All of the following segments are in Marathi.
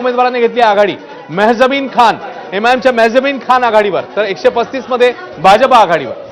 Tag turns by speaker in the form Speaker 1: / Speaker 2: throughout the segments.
Speaker 1: उमेदवारांनी घेतली आघाडी। मेहजबीन खान एमआयएमच्या मेहजबीन खान आघाडीवर, तर 135 मध्ये भाजप आघाडीवर।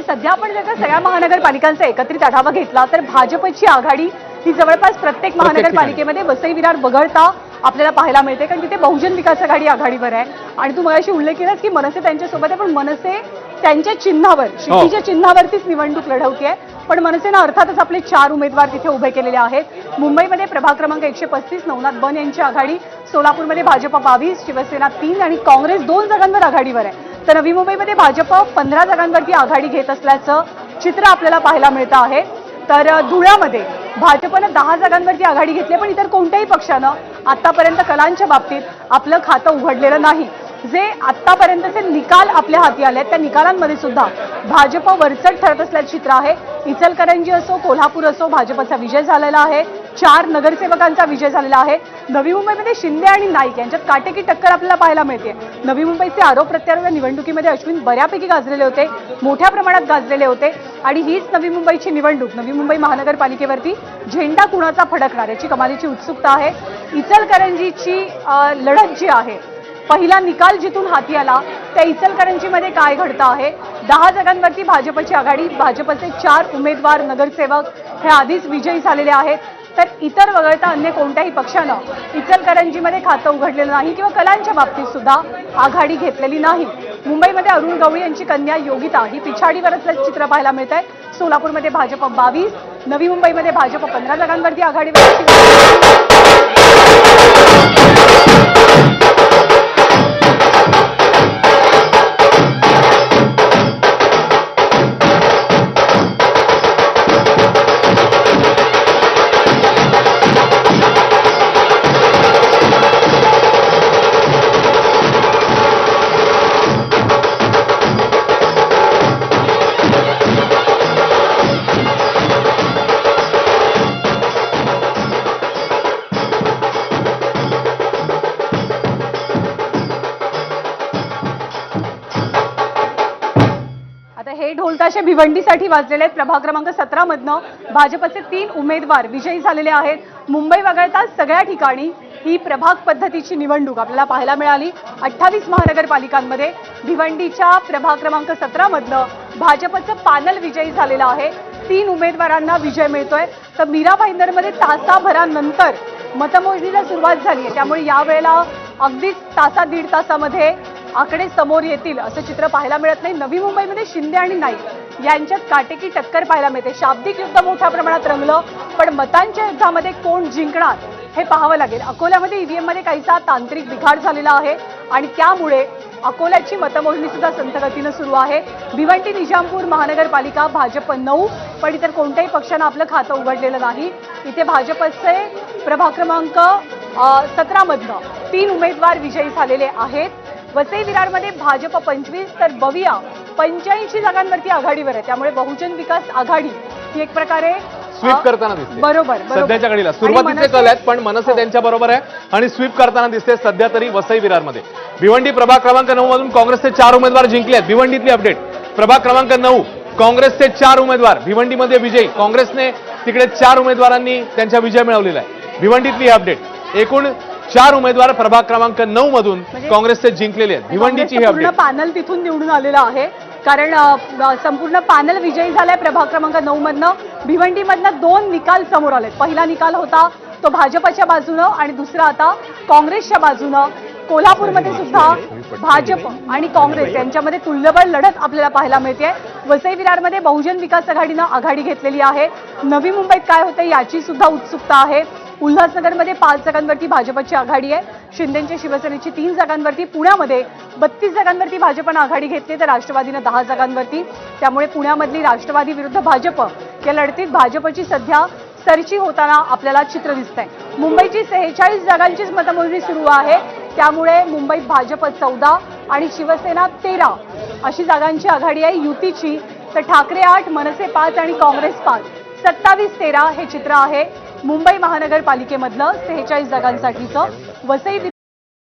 Speaker 2: सध्या आपण जर का सगळ्या महानगरपालिकांचा एकत्रित आढावा घेतला तर भाजपची आघाडी ही जवळपास प्रत्येक महानगरपालिकेमध्ये वसई विरार वगळता आपल्याला पाहायला मिळते, कारण तिथे बहुजन विकास आघाडी आघाडीवर आहे। आणि तू मगाशी उल्लेख केलास की मनसे त्यांच्यासोबत आहे, पण मनसे त्यांच्या चिन्हावर शिट्टीच्या चिन्हावरतीच निवडणूक लढवते। पण मनसेनं अर्थातच आपले 4 उमेदवार तिथे उभे केलेले आहेत। मुंबईमध्ये प्रभाग क्रमांक 135 नवनाथ बन यांची आघाडी, सोलापूरमध्ये भाजप 22, शिवसेना 3 आणि काँग्रेस 2 जागांवर आघाडीवर आहे। तर नवी मुंबईमध्ये भाजप 15 जागांवरती आघाडी घेत असल्याचं चित्र आपल्याला पाहायला मिळतं आहे। तर धुळ्यामध्ये भाजपनं 10 जागांवरती आघाडी घेतली, पण इतर कोणत्याही पक्षानं आतापर्यंत कलांच्या बाबतीत आपलं खातं उघडलेलं नाही। जे आतापर्यंतचे निकाल आपल्या हाती आले त्या निकालांमध्ये सुद्धा भाजप वरचढ ठरत असल्याचं चित्र आहे। इचलकरंजी असो, कोल्हापूर असो, भाजपचा विजय झालेला आहे। 4 नगरसेवकांचा विजय झालेला आहे। नवी मुंबईमध्ये शिंदे आणि नाईक यांच्यात काटेकी टक्कर आपल्याला पाहायला मिळते। नवी मुंबईचे आरोप प्रत्यारोप या निवडणुकीमध्ये अश्विन बऱ्यापैकी गाजलेले होते, मोठ्या प्रमाणात गाजलेले होते। आणि हीच नवी मुंबईची निवडणूक, नवी मुंबई महानगरपालिकेवरती झेंडा कुणाचा फडकणार याची कमालीची उत्सुकता आहे। इचलकरंजीची लढत जी आहे, पहिला निकाल जिथून हाती आला त्या इचलकरंजीमध्ये काय घडतं आहे। 10 जागांवरती भाजपची आघाडी, भाजपचे 4 उमेदवार नगरसेवक हे आधीच विजयी झालेले आहेत। तर इतर वगळता अन्य कोणत्याही पक्षानं इचलकरंजीमध्ये खातं उघडलेलं नाही किंवा कलांच्या बाबतीत सुद्धा आघाडी घेतलेली नाही। मुंबईमध्ये अरुण गवळी यांची कन्या योगिता ही पिछाडीवर असल्याचं चित्र पाहायला मिळत आहे। सोलापूरमध्ये भाजप 22, नवी मुंबईमध्ये भाजप 15 जागांवरती आघाडीवर। हे ढोलताशे भिवंडीसाठी वाजलेले आहेत। प्रभाग क्रमांक 17 मधनं भाजपचे 3 उमेदवार विजयी झालेले आहेत। मुंबई वगळता सगळ्या ठिकाणी ही प्रभाग पद्धतीची निवडणूक आपल्याला पाहायला मिळाली। 28 महानगरपालिकांमध्ये भिवंडीच्या प्रभाग क्रमांक 17 मधनं भाजपचं पॅनल विजयी झालेलं आहे। 3 उमेदवारांना विजय मिळतोय। तर मीरा भाईंदरमध्ये तासाभरानंतर मतमोजणीला सुरुवात झाली आहे, त्यामुळे यावेळेला अगदीच दीड तासामध्ये आकडे समोर येतील असं चित्र पाहायला मिळत नाही। नवी मुंबईमध्ये शिंदे आणि नाईक यांच्यात काटेकी टक्कर पाहायला मिळते। शाब्दिक युद्ध मोठ्या प्रमाणात रंगलं, पण मतांच्या युद्धामध्ये कोण जिंकणार हे पाहावं लागेल। अकोल्यामध्ये ईव्हीएम मध्ये काहीसा तांत्रिक बिघाड झालेला आहे आणि त्यामुळे अकोल्याची मतमोजणी सुद्धा संथ गतीनं सुरू आहे। भिवंडी निजामपूर महानगरपालिका भाजप 9, पण इतर कोणत्याही पक्षानं आपलं खातं उघडलेलं नाही। इथे भाजपचे प्रभाग क्रमांक 17 मधनं 3 उमेदवार विजयी झालेले आहेत। वसई विरारमध्ये भाजप 25 तर बविया 85 जागांवरती आघाडीवर आहे, त्यामुळे बहुजन विकास आघाडी ही एक प्रकारे
Speaker 1: स्वीप करताना दिसते।
Speaker 2: बरोबर
Speaker 1: सध्याच्या घडीला सुरुवातीचे कल आहेत, पण मनसे त्यांच्या बरोबर आहे आणि स्वीप करताना दिसते सध्या तरी वसई विरारमध्ये। भिवंडी प्रभाग क्रमांक 9 मधून काँग्रेसचे 4 उमेदवार जिंकले आहेत। भिवंडीतली अपडेट, प्रभाग क्रमांक 9 काँग्रेसचे 4 उमेदवार भिवंडीमध्ये विजयी। काँग्रेसने तिकडे 4 उमेदवारांनी त्यांचा विजय मिळवलेला आहे। भिवंडीतली अपडेट, एकूण 4 उमेदवार प्रभाग क्रमांक 9 मधून काँग्रेसचे जिंकलेले आहेत। भिवंडीची ही अपडेट,
Speaker 2: पॅनल तिथून निवडून आलेलं आहे, कारण संपूर्ण पॅनल विजयी झालाय प्रभाग क्रमांक 9 मधनं। भिवंडीमधनं 2 निकाल समोर आलेत। पहिला निकाल होता तो भाजपच्या बाजूनं आणि दुसरा आता काँग्रेसच्या बाजूनं। कोल्हापूरमध्ये सुद्धा भाजप आणि काँग्रेस यांच्यामध्ये तुल्यबळ लढत आपल्याला पाहायला मिळते। वसई विरारमध्ये बहुजन विकास आघाडीनं आघाडी घेतलेली आहे। नवी मुंबईत काय होते याची सुद्धा उत्सुकता आहे। उल्हासनगरमध्ये 5 जागांवरती भाजपची आघाडी आहे। शिंदेच्या शिवसेनेची 3 जागांवरती, पुण्यामध्ये 32 जागांवरती भाजपनं आघाडी घेतली, तर राष्ट्रवादीनं 10 जागांवरती। त्यामुळे पुण्यामधली राष्ट्रवादी विरुद्ध भाजप या लढतीत भाजपची सध्या सरशी होताना आपल्याला चित्र दिसतंय। मुंबईची 46 जागांचीच मतमोजणी सुरू आहे, त्यामुळे मुंबईत भाजप 14 आणि शिवसेना 13 अशी जागांची आघाडी आहे युतीची। तर ठाकरे 8, मनसे 5 आणि काँग्रेस 5, 27-13 हे चित्र आहे मुंबई महानगरपालिकेमधलं 46 जागांसाठीचं। वसई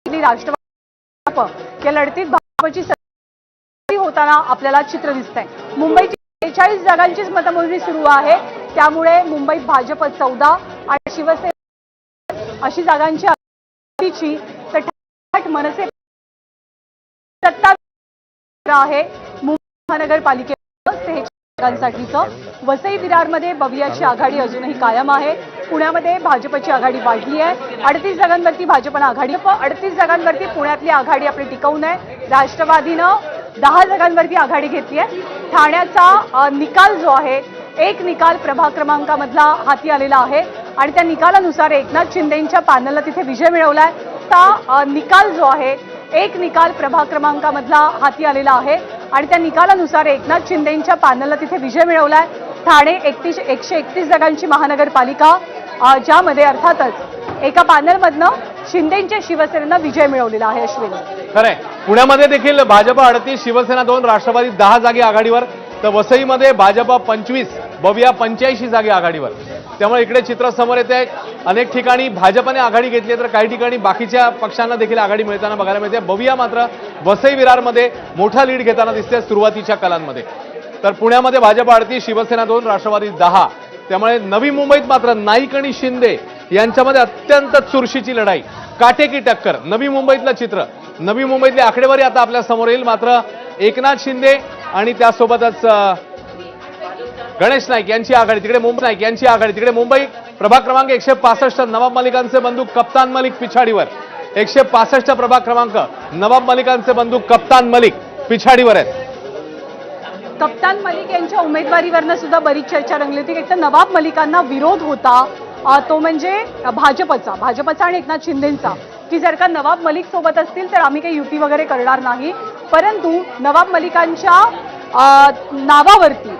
Speaker 2: राष्ट्रवादी या लढतीत भाजपची सरशी होताना आपल्याला चित्र दिसतंय। मुंबईची 46 जागांचीच मतमोजणी सुरू आहे, त्यामुळे मुंबईत भाजप 14 आणि शिवसेना अशी जागांची तिची तर ठाट मनसे सत्ता आहे मुंबई महानगरपालिकेचं 46 जागांसाठीचं. वसई विरारमध्ये बवियाची आघाडी अजूनही कायम आहे. पुण्यामध्ये भाजपची आघाडी वाढली आहे. 38 जागांवरती भाजपनं आघाडी 38 जागांवरती पुण्यातली आघाडी आपली टिकवून आहे. राष्ट्रवादीनं 10 जागांवरती आघाडी घेतली आहे. ठाण्याचा निकाल जो आहे एक निकाल प्रभाग क्रमांकामधला हाती आलेला आहे आणि त्या निकालानुसार एकनाथ शिंदेंच्या पॅनलला तिथे विजय मिळवलाय. ता निकाल जो आहे एक निकाल प्रभाग क्रमांकामधला हाती आलेला आहे आणि त्या निकालानुसार एकनाथ शिंदेंच्या पॅनलला तिथे विजय मिळवलाय. ठाणे 131 जागांची महानगरपालिका ज्यामध्ये अर्थातच एका पॅनलमधनं शिंदेंच्या शिवसेनेनं विजय मिळवलेला आहे. अश्विन
Speaker 1: खरंय, पुण्यामध्ये देखील भाजप 38, शिवसेना 2, राष्ट्रवादी 10 जागी आघाडीवर, तर वसईमध्ये भाजप 25, बविया 85 जागी आघाडीवर. त्यामुळे इकडे चित्र समोर येते आहे. अनेक ठिकाणी भाजपने आघाडी घेतली तर काही ठिकाणी बाकीच्या पक्षांना देखील आघाडी मिळताना बघायला मिळते. बविया मात्र वसई विरारमध्ये मोठा लीड घेताना दिसते सुरुवातीच्या कालांमध्ये. तर पुण्यामध्ये भाजप 38, शिवसेना 2, राष्ट्रवादी 10. त्यामुळे नवी मुंबईत मात्र नाईक आणि शिंदे यांच्यामध्ये अत्यंत चुरशीची लढाई, काटेकी टक्कर. नवी मुंबईतलं चित्र, नवी मुंबईतली आकडेवारी आता आपल्या समोर येईल. मात्र एकनाथ शिंदे आणि त्यासोबतच गणेश नाईक यांची आघाडी, तिकडे मुंबई नाईक यांची आघाडी, तिकडे मुंबई प्रभाग क्रमांक 165 नवाब मलिकांचे बंधू कप्तान मलिक पिछाडीवर. 165 प्रभाग क्रमांक नवाब मलिकांचे बंधू कप्तान मलिक पिछाडीवर आहेत.
Speaker 2: कप्तान मलिक यांच्या उमेदवारीवरनं सुद्धा बरीच चर्चा रंगली होती. एक तर नवाब मलिकांना विरोध होता तो म्हणजे भाजपचा आणि एकनाथ शिंदेंचा, की जर का नवाब मलिक सोबत असतील तर आम्ही काही युती वगैरे करणार नाही. परंतु नवाब मलिकांच्या नावावरती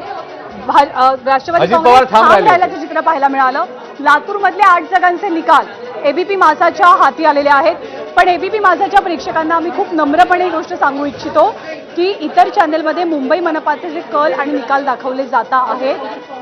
Speaker 2: राष्ट्रवादी काँग्रेस ठाम राहिल्याचं चित्र पाहायला मिळालं. लातूरमधले 8 जागांचे निकाल एबीपी माझाच्या हाती आलेले आहेत. पण एबीपी माझाच्या प्रेक्षकांना आम्ही खूप नम्रपणे ही गोष्ट सांगू इच्छितो की इतर चॅनलमध्ये मुंबई मनपाचे जे कल आणि निकाल दाखवले जात आहेत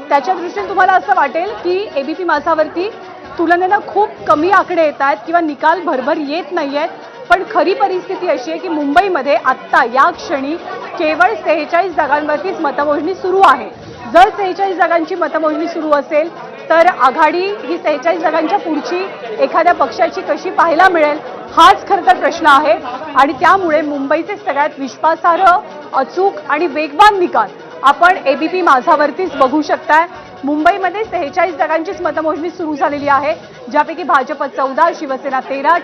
Speaker 2: त्याच्या दृष्टीने तुम्हाला असं वाटेल की एबीपी माझावरती तुलनेनं खूप कमी आकडे येत आहेत किंवा निकाल भरभर येत नाही आहेत. पण खरी परिस्थिती अशी आहे की मुंबईमध्ये आत्ता या क्षणी केवळ 46 जागांवरतीच मतमोजणी सुरू आहे. जर 46 जागांची मतमोजणी सुरू असेल तर आघाडी ही 46 जागांच्या पुढची एखाद्या पक्षाची कशी पाहायला मिळेल हाच खरं तर प्रश्न आहे. आणि त्यामुळे मुंबईचे सगळ्यात विश्वासार्ह, अचूक आणि वेगवान निकाल आपण एबीपी माझावरतीच बघू शकताय. मुंबईमध्ये 46 जागांचीच मतमोजणी सुरू झालेली आहे, ज्यापैकी भाजप 14, शिवसेना 13,